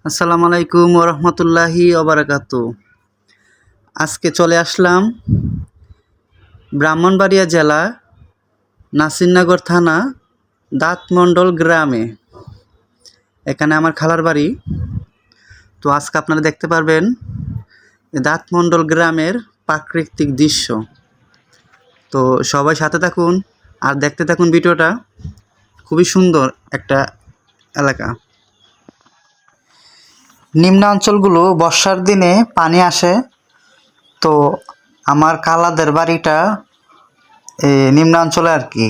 আসসালামু আলাইকুম ওরহমতুল্লাহি ওবারাকাতু। আজকে চলে আসলাম ব্রাহ্মণবাড়িয়া জেলা নাসিরনগর থানা দাঁতমন্ডল গ্রামে। এখানে আমার খালার বাড়ি। তো আজকে আপনারা দেখতে পারবেন দাঁতমন্ডল গ্রামের প্রাকৃতিক দৃশ্য। তো সবাই সাথে থাকুন আর দেখতে থাকুন ভিডিওটা। খুবই সুন্দর একটা এলাকা। নিম্নাঞ্চলগুলো বর্ষার দিনে পানি আসে। তো আমার খালাদের বাড়িটা নিম্নাঞ্চলে আর কি।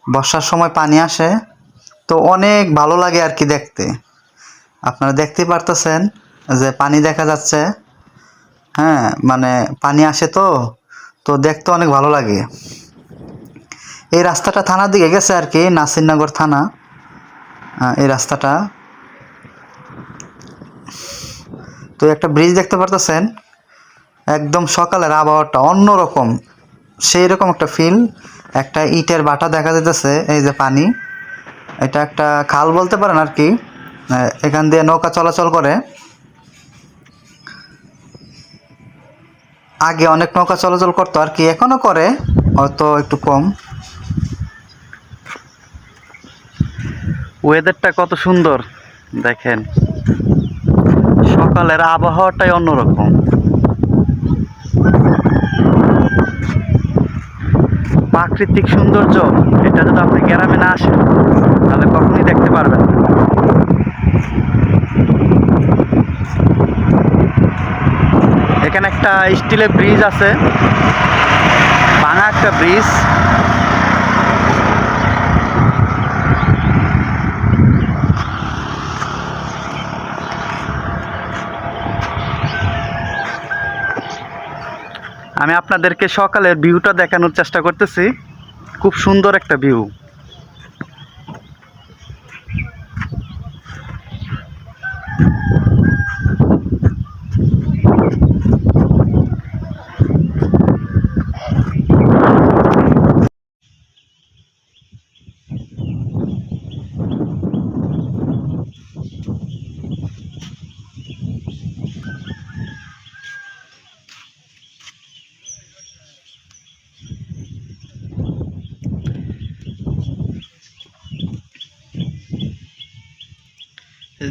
বর্ষার সময় পানি আসে, তো অনেক ভালো লাগে আর কি দেখতে। আপনারা দেখতেই পারতেছেন যে পানি দেখা যাচ্ছে। হ্যাঁ, মানে পানি আসে, তো তো দেখতে অনেক ভালো লাগে। এই রাস্তাটা থানার দিকে গেছে আর কি, নাসিরনগর থানা। এই রাস্তাটা, তো একটা ব্রিজ দেখতে পারতেছেন। একদম সকালের আবহাওয়াটা অন্যরকম, সেই রকম একটা ফিল। একটা ইটের ভাটা দেখা যাইতেছে, এই যে পানি, এটা একটা খাল বলতে পারেন আর কি। এখান দিয়ে নৌকা চলাচল করে। আগে অনেক নৌকা চলাচল করতো আর কি, এখনো করে, হয়তো একটু কম। ওয়েদারটা কত সুন্দর দেখেন, সকালের আবহাওয়াটাই অন্যরকম। প্রাকৃতিক সৌন্দর্য, এটা যদি আপনি গ্রামে না আসেন তাহলে কখনোই দেখতে পারবেন না। এখানে একটা স্টিলের ব্রিজ আছে, ভাঙা একটা ব্রিজ। আমি আপনাদেরকে সকালের ভিউটা দেখানোর চেষ্টা করতেছি। খুব সুন্দর একটা ভিউ।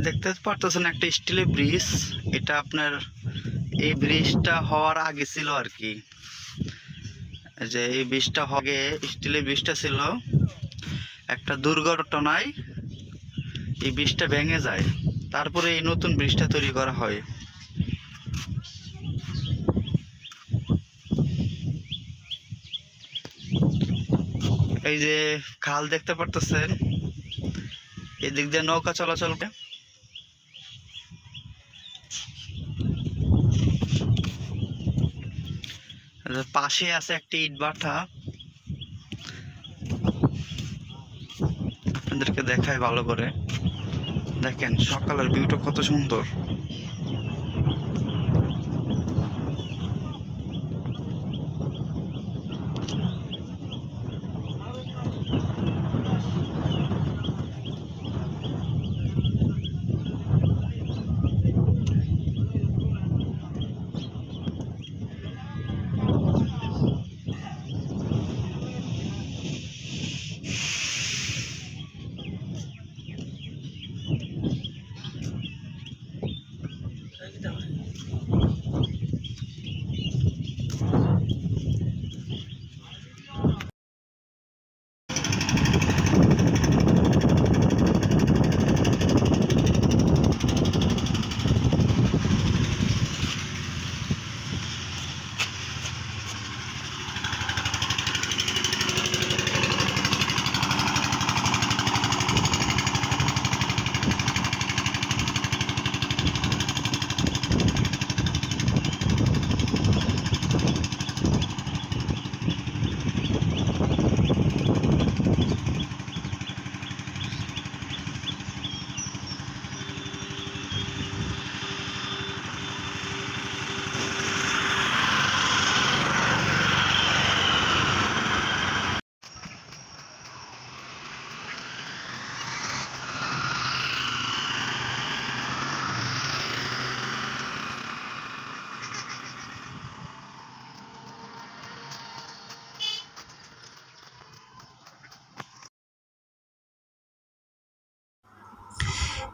দেখতে পারতেছেন একটা স্টিলের ব্রিজ। এটা আপনার এই ব্রিজটা হওয়ার আগে ছিল আর কি, যে এই ব্রিজটা হবে, স্টিলের ব্রিজটা ছিল। একটা দুর্ঘটনায় এই ব্রিজটা ভেঙে যায়, তারপরে এই নতুন ব্রিজটা তৈরি করা হয়। এই যে খাল দেখতে পারতেছেন, এদিক দিয়ে নৌকা চলাচল করে। পাশে আছে একটি ইট ভাটা, আপনাদেরকে দেখায় ভালো করে। দেখেন সকালের ভিউটা কত সুন্দর।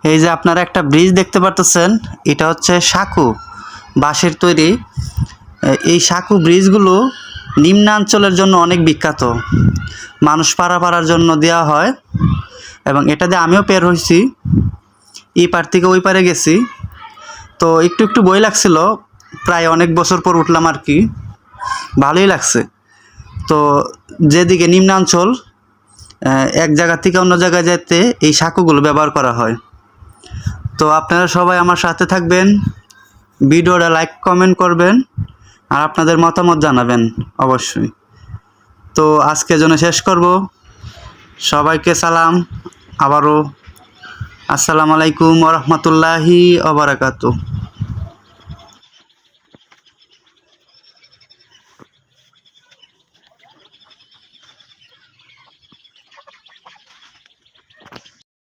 এই যে আপনারা একটা ব্রিজ দেখতে পারতেছেন, এটা হচ্ছে সাঁকো বাঁশের তৈরি। এই সাঁকো ব্রিজগুলো নিম্নাঞ্চলের জন্য অনেক বিখ্যাত, মানুষ পারাপারের জন্য দেওয়া হয়। এবং এটা দিয়ে আমিও বের হয়েছি, এই পার থেকে ওই পারে গেছি। তো একটু একটু ভয় লাগছিল, প্রায় অনেক বছর পর উঠলাম আর কি, ভালোই লাগছে। তো যেদিকে নিম্নাঞ্চল, এক জায়গা থেকে অন্য জায়গায় যেতে এই সাঁকোগুলো ব্যবহার করা হয়। তো আপনারা সবাই আমার সাথে থাকবেন, ভিডিওটা লাইক কমেন্ট করবেন, আর আপনাদের মতামত জানাবেন অবশ্যই। তো আজকের জন্য শেষ করব। সবাইকে সালাম, আবারও আসসালামু আলাইকুম ওয়া রাহমাতুল্লাহি ওয়া বারাকাতুহু।